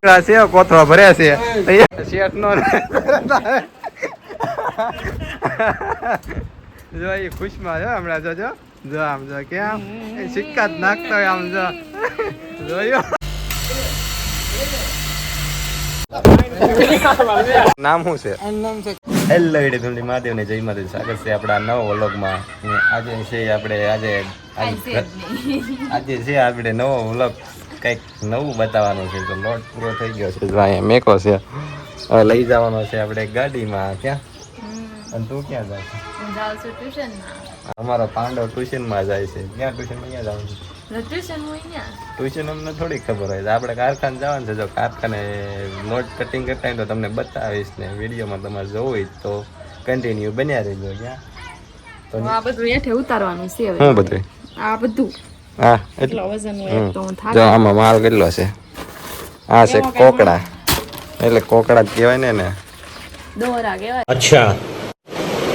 છે કોથળા ભર્યા છે શેઠ નો જો એ ખુશમાં છે હમણાં જો જો આમ જો કેમ સિક્કા જ નાખતા હોય આમ જો જોયો નામ શું છે? હેલો વિડીયો મહાદેવ ને જય માતાજી. સ્વાગત છે આપણા નવા વ્લોગમાં. આજે છે આપણે આજે છે આપણે નવો વ્લોગ કંઈક નવું બતાવવાનું છે. તો લોટ પૂરો થઈ ગયો છે, અહીંયા મેકો છે, હવે લઈ જવાનો છે આપણે ગાડીમાં. ક્યાં? અને તું ક્યાં જાય છે? અમારો પાંડવ ટ્યુશનમાં જાય છે. ક્યાં ટ્યુશનમાં ક્યાં જવાનું છે? ટ્યુશન અમને થોડી ખબર હોય. આપણે કારખાને જવાનું છે. જો કારખાને નોટ કટિંગ કરતા હોય તો તમને બતાવીશ ને વિડીયોમાં તમારે જોવું હોય તો કન્ટિન્યુ બન્યા રહેજો. ક્યાં તો આ બધું હેઠે ઉતારવાનું છે. હું બધું આ બધું હા એટલો વજન હોય તો જો આમાં માલ કેટલો છે. આ છે કોકડા, એટલે કોકડા જ કહેવાય ને દોરા કહેવાય. અચ્છા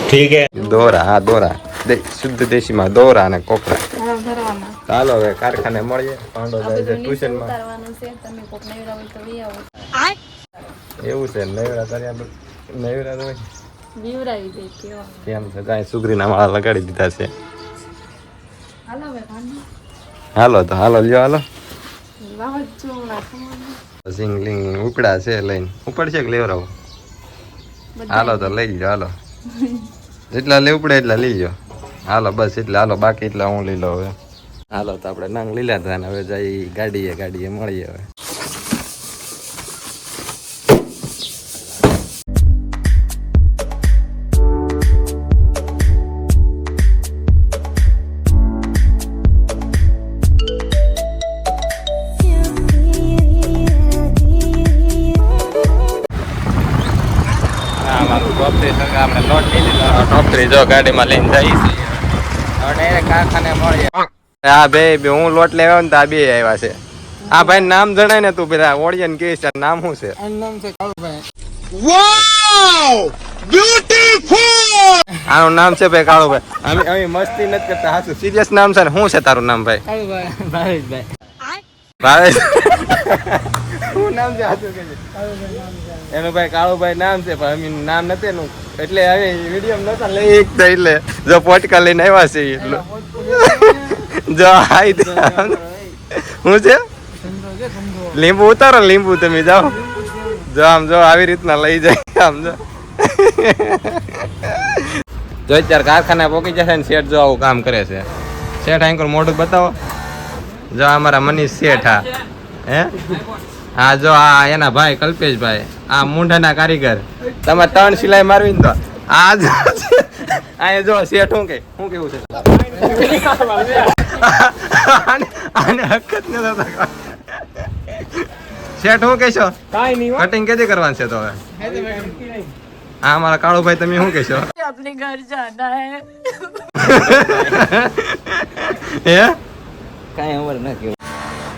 ઠીક હે. દોરા, હા દોરા, શુદ્ધ દેશીમાં દોરા અને કોકડા. ચાલો હવે કારખાને મળીએ. પાંડો જાય છે ટ્યુશનમાં. એવું છે નવરા કર્યા નવરા હોય કેમ છે? કાંઈ સુગરીના માળા લગાડી દીધા છે. હાલો તો હાલો લ્યો હાલો. સિંગલિંગ ઉપડા છે લઈને ઉપડશે કે લેવરાવો? હાલો તો લઈ લો હાલો. જેટલા લે ઉપડે એટલા લઈ લો. હાલો બસ એટલે હાલો, બાકી એટલા હું લઈ લો હવે. હાલો તો આપણે નાંગ લીલા હતા ને હવે જઈ ગાડીએ મળીએ હવે. આપણે લોટ લઈ લીધો. ટોપરી જો ગાડીમાં લઈને જઈએ છીએ. હવે કારખાને મળીએ. હા બે હું લોટ લેવા ને તો આ બે આવ્યા છે. આ ભાઈ નામ જણાય ને તું પેલા ઓડિયન કે છે નામ શું છે? નામ છે કાળુભાઈ. વાવ બ્યુટીફુલ. આનું નામ છે ભાઈ કાળુભાઈ. અમે મસ્તી નથી કરતા, હાસુ સિરિયસ નામ છે ને. શું છે તારું નામ ભાઈ? કાળુભાઈ. ભાવેશ. શું નામ છે? હાસુ કે એનું ભાઈ કાળુભાઈ નામ છે પણ અમે નામ નથી એનું, એટલે હવે વિડીયો નતા લઈ એટલે જો પોટકા લઈને આવ્યા છે. જો હાઈ શું છે? લીંબુ ઉતારો, લીંબુ તમે જાઓ. જો આમ જો આવી રીતના લઈ જાય આમ જો. જો અત્યારે કારખાના પોકી જશે ને શેઠ જો આવું કામ કરે છે. શેઠ અહીં મોઢું બતાવો. જો અમારા મનીષ શેઠ. હા હે હા જો આ એના ભાઈ કલ્પેશભાઈ, આ મૂંઢાના કારીગર. તમે 3 સિલાઈ મારવી ને તો આ જો શેઠ શું કેવું છે? આને હકત ન થતા. શેઠ શું કહેશો? કટિંગ કેદી કરવાનું છે તો હવે? હા અમારા કાળુભાઈ તમે શું કહેશો? આપણે ઘર જાના હે. હે કાંઈ અમર ન કેવું.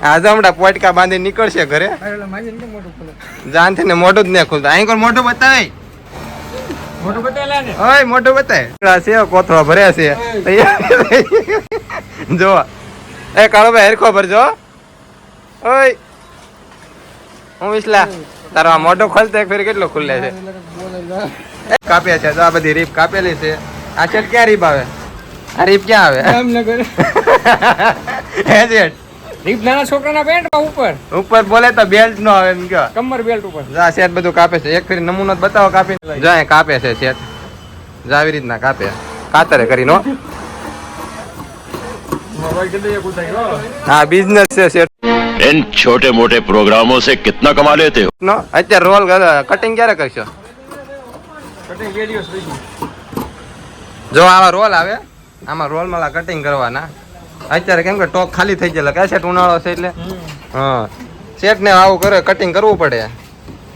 આજે હમણાં પોટકા બાંધી નીકળશે ઘરે. જાનથી ને મોઢું જ ને ખુલતા. અહીં કોણ મોઢું બતાવે? મોઢું બતાવે ને. ઓય મોઢું બતાવે. છે કોથળા ભર્યા છે. જો એ કાળુભાઈ હરખો ભરજો. ઓય હું વિસલા તારો આ મોઢું ખોલતો એક ફેર કેટલો ખુલ્લે છે. કાપ્યા છે તો આ બધી રીપ કાપેલી છે. આ છે ક્યાં રીપ આવે? આ રીપ ક્યાં આવે? જામનગર. હે જેટ રીપ નાના છોકરાના પેન્ટ ઉપર બોલે તો બેલ્ટ નો આવે એમ કે કમર બેલ્ટ ઉપર. જા શેઠ બધું કાપે છે. એક ફેરી નમૂનો બતાવો કાપીને. જા કાપે છે શેઠ. જા આવી રીતના કાપે કાતરે કરીને. हाँ बिजनेस से सेट. इन छोटे मोटे प्रोग्रामों से कितना कमा लेते हो? नो अच्छा रोल कटिंग क्યારે કરશો? કટિંગ વિડિયોસ જો આવા રોલ આવે, આમાં રોલ માં કટિંગ કરવાના. અત્યારે કેમ કે ટોક ખાલી થઈ ગયેલા કે સેટ ઉનાળો છે એટલે હા સેટ ને આવું કરે કટિંગ કરવું પડે.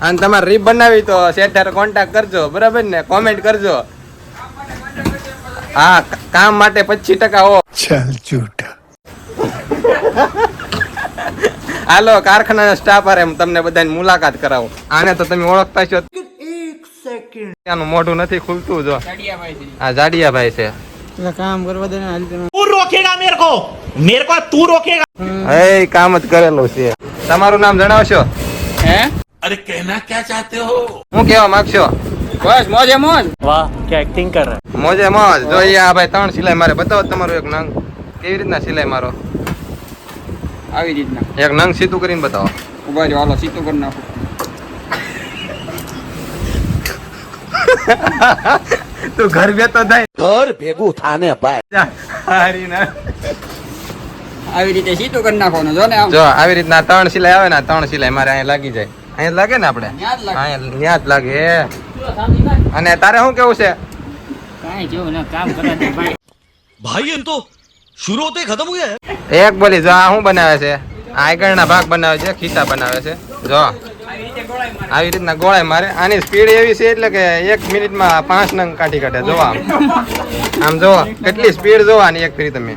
અને તમારે રીપ બનાવી તો સેટ સાથે કોન્ટેક્ટ કરજો, બરાબર ને? કોમેન્ટ કરજો. હા કામ માટે 25% હો. ચાલ ઝૂઠા. હાલો કારખાના સ્ટાફ આરે તમને બધાની મુલાકાત કરાવો. આને તો તમે ઓળખતા છો. 1 સેકન્ડ આનું મોઢું નથી ખુલતું. જો આ જાડિયાભાઈ છે. કામ કરવા દે ને. તું રોકેગા મેરે કો તું રોકેગા. એ કામ જ કરેલું છે. તમારું નામ જણાવશો? હે अरे कहना क्या चाहते हो હું કેવા માંગશો? બસ મોજે મોજ. वाह क्या एक्टिंग कर रहा है. મોજે મોજ. જોઈએ આ ભાઈ 3 સિલાઈ મારે. બતાવો તમારું એક નંગ કેવી રીતના સિલાઈ મારો. આવી રીતના એક નંગ સીધું કરીને બતાવો. ઉભા જો હાલો સીધું કરી નાખો. તું ઘર બેતો થાય घर भेगू थाने पाए હારી ના. આવી રીતે સીધું કરી નાખવાનું જો ને આમ જો આવી રીતના 3 સિલાઈ આવે ને 3 સિલાઈ મારે અહીંયા લાગી જાય. અહીંયા લાગે ને આપણે ન્યા જ લાગે. અહીંયા જ લાગે. અને તારે શું કેવું છે? કાંઈ જેવું ના કામ કરા દે ભાઈ. भाई ये तो शुरू होते ही खत्म हो गया है એક બોલી જો આ શું બનાવે છે? આગળના ભાગ બનાવે છે, ખીસા બનાવે છે. જો આવી રીતના ગોળાઈ મારે. આની સ્પીડ એવી છે એટલે કે 1 મિનિટમાં 5 નંગ કાઢી કાઢે. જોવા આમ જો કેટલી સ્પીડ જોવા આની એક ફેરી તમે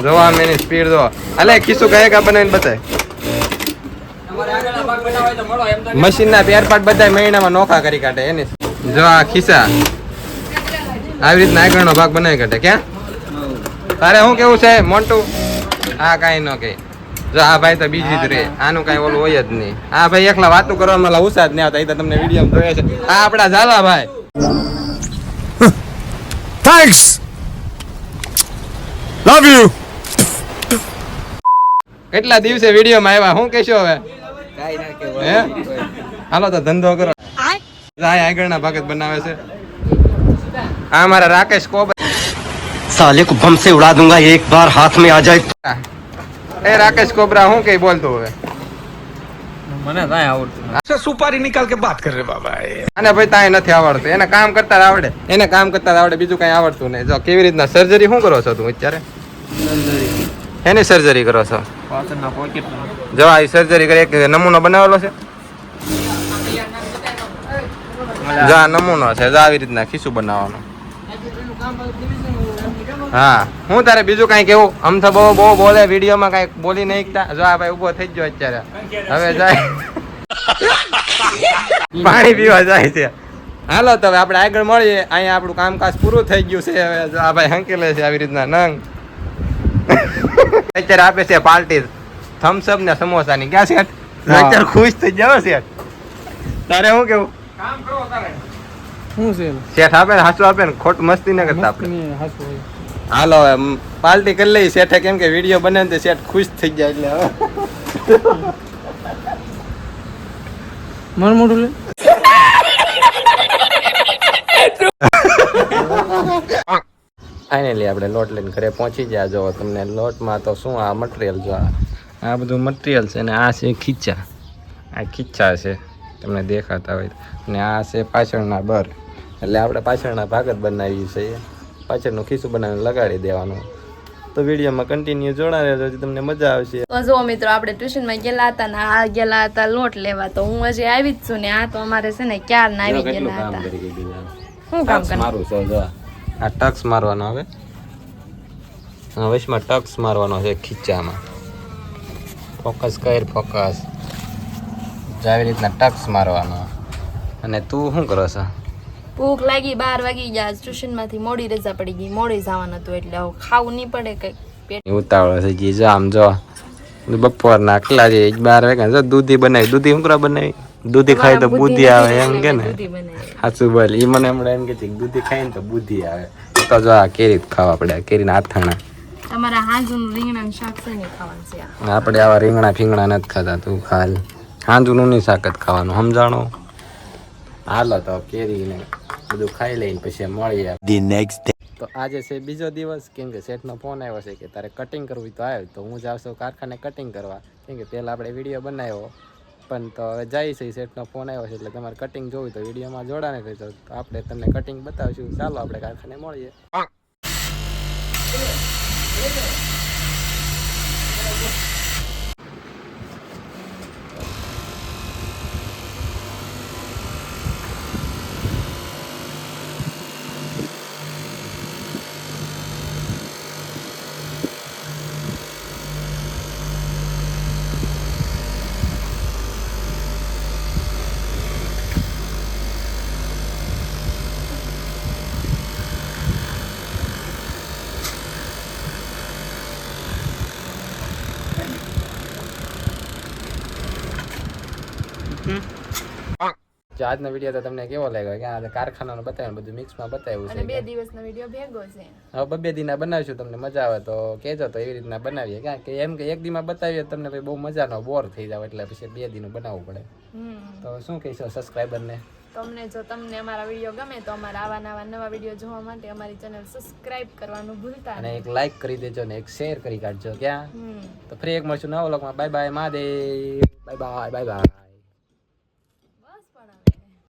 જોવા આમ એની સ્પીડ જો. અલે ખીસું કઈ કા બનાવીને બતાય. તમારે આગળના ભાગ બનાવવા હોય તો મળો એમ તો મશીનના પેરપાટ બધા મહિનામાં નોખા કરી કાઢે એની. જો આ ખિસ્સા આવી રીતના આગળનો ભાગ બનાવી કાઢે. ક્યાં તારે શું કેવું છે મોન્ટુ? આ કાંઈ ન કહે. જો આ ભાઈ તો બીજી જ રે. આનું કાંઈ ઓલું હોય જ નહીં. આ ભાઈ એકલા વાતું કરવામાં ઉત્સાહ જ નહીં આવતા. એ તો તમને વિડીયો જોયે છે. આ આપણા ઝાલા ભાઈ. Thanks. Love you. કેટલા દિવસે વિડીયોમાં આવ્યા. શું કહેશો હવે? કાંઈ ના હે કહેવાય. હાલો તો ધંધો કરો. આ આગળના ભાગ જ બનાવે છે. આ મારા રાકેશ કોબ. साले को बम से उड़ा दूंगा एक बार हाथ में आ जाए. એ રાકેશ કોબરા શું કઈ બોલતો હવે? મને કાંઈ આવડતું सुपारी निकाल के बात कर रहे बाबा. અને ભાઈ તાય નથી આવડતું. એને કામ કરતા આવડે. એને કામ કરતા આવડે, બીજું કઈ આવડતું નહીં. જો કેવી રીતના સર્જરી શું કરો છો તું અત્યારે? એની સર્જરી કરો છો? પાછળના પોકેટમાં જો આ સર્જરી કરી એક નમૂનો બનાવેલો છે. જો આ નમૂનો છે. જો આવી રીતના ખીસું બનાવવાનું. હા હું તારે બીજું કઈ કેવું? આમ તો બહુ બોલે વિડીયોમાં કઈ બોલી નહીં શકતા. જો આ ભાઈ ઉભો થઈ ગયો અત્યારે. હવે જાય પાણી પીવા જાય છે. હાલો તો હવે આપણે આગળ મળીએ. અહીંયા આપણું કામકાજ પૂરું થઈ ગયું છે. હવે જો આ ભાઈ હંકેલે છે આવી રીતના નંગ. અત્યારે આપે છે પાર્ટી થમ્સઅપ ને સમોસાની. ક્યાં છે? અત્યારે ખુશ થઈ જાવ છે. તારે શું કેવું? કામ કરો તારે શું છે? શેઠ આપે ને હાસુ આપે ને ખોટ મસ્તી ન કરતા આપણે. હાસુ. હાલો હવે પાર્ટી કરી લઈ. શેઠે કેમ કે વિડીયો બને ને શેઠ ખુશ થઈ જાય એટલે હવે મન મોઢું લે. ફાઇનલી આપણે લોટ લઈને ઘરે પહોંચી ગયા. જો તમને લોટમાં તો શું આ મટીરિયલ જો આ બધું મટીરિયલ છે ને આ છે ખીચા. આ ખીચા છે તમને દેખાતા હોય. ને આ છે પાછળના બર. એટલે આપણે પાછળના ભાગ જ બનાવીએ છીએ. પાછળનું ખીચું બનાવીને લગાડી દેવાનું. તો વિડીયોમાં કન્ટિન્યુ જોડાઈ રહેજો. તમને મજા આવશે. તો જો મિત્રો આપણે ટ્યુશનમાં ગયેલા હતા ને આ ગયેલા હતા લોટ લેવા. તો હું હજી આવી જ છું ને આ તો અમારે છે ને ક્યારના આવી ગયેલા હતા. શું કામ ટક્સ કરે? મારું છે જો આ ટક્સ મારવાનો આવે. વચમાં ટક્સ મારવાનો છે ખીચામાં. ફોકસ કર ફોકસ. આવી રીતના ટક્સ મારવાનો. અને તું શું કરો છો? ભૂખ લાગી 12 વાગી ગયા. ટ્યુશનમાંથી મોડી રજા પડી ગઈ. મોડી જવાનું હતું એટલે હવે ખાવું નહીં પડે કઈક પેટ. ઉતાવળ છે જી. જો આમ જો બપોરના કેટલા છે 12 વાગ્યા. જો દૂધી બનાવી. દૂધી શું કરવા બનાવી? દૂધી ખાય તો બુદ્ધિ આવે એમ કે ને. દૂધી બનાવી. સાચું બોલ. એ મને હમણાં એમ કે છે કે દૂધી ખાય ને તો બુદ્ધિ આવે. તો જો આ કેરી જ ખાવા પડે. કેરીના આથાણા. તમારા હાંજનું રીંગણાનું શાક છે ને ખાવાનું છે આ. આપણે આવા રીંગણા ફીંગણા નથી ખાતા. તું ખાલ હાંજુનું નહીં શાક જ ખાવાનું સમજાણો. હાલો તો કેરી ને બધું ખાઈ લઈને પછી મળીએ. The next day તો આજે છે બીજો દિવસ. કેમ કે શેઠનો ફોન આવ્યો છે કે તારે કટિંગ કરવી તો આવ્યો. તો હું જાઉં છું કારખાને કટિંગ કરવા. કેમ કે પહેલાં આપણે વિડીયો બનાવ્યો પણ તો હવે જાય છે. શેઠનો ફોન આવ્યો છે એટલે તમારે કટિંગ જોવી તો વિડીયોમાં જોડાને રહેજો. તો આપણે તમને કટિંગ બતાવીશું. ચાલો આપણે કારખાને મળીએ. જો આજનો વિડીયો તો તમને કેવો લાગ્યો કે આ કારખાનાનું બતાવ્યું બધું મિક્સમાં બતાવ્યું અને છે 2 દિવસનો વિડીયો ભેગો છે. હવે 2 દિના બનાવીશું તમને મજા આવે તો કહેજો તો એવી રીતના બનાવીએ કારણ કે એમ કે 1 દીમાં બતાવીએ તો તમને બહુ મજાનો બોર થઈ જાવ એટલે પછી 2 દીનું બનાવવું પડે. તો શું કહીશો સબસ્ક્રાઈબરને? તમને અમારા વિડીયો ગમે તો અમારા આવા નવા વિડીયો જોવા માટે અમારી ચેનલ સબસ્ક્રાઇબ કરવાનું ભૂલતા અને એક લાઈક કરી દેજો ને એક શેર કરી કાઢજો ક્યાં તો ફરી એક મળશું નવા વ્લોગમાં. Bye bye Mahadev. Bye bye.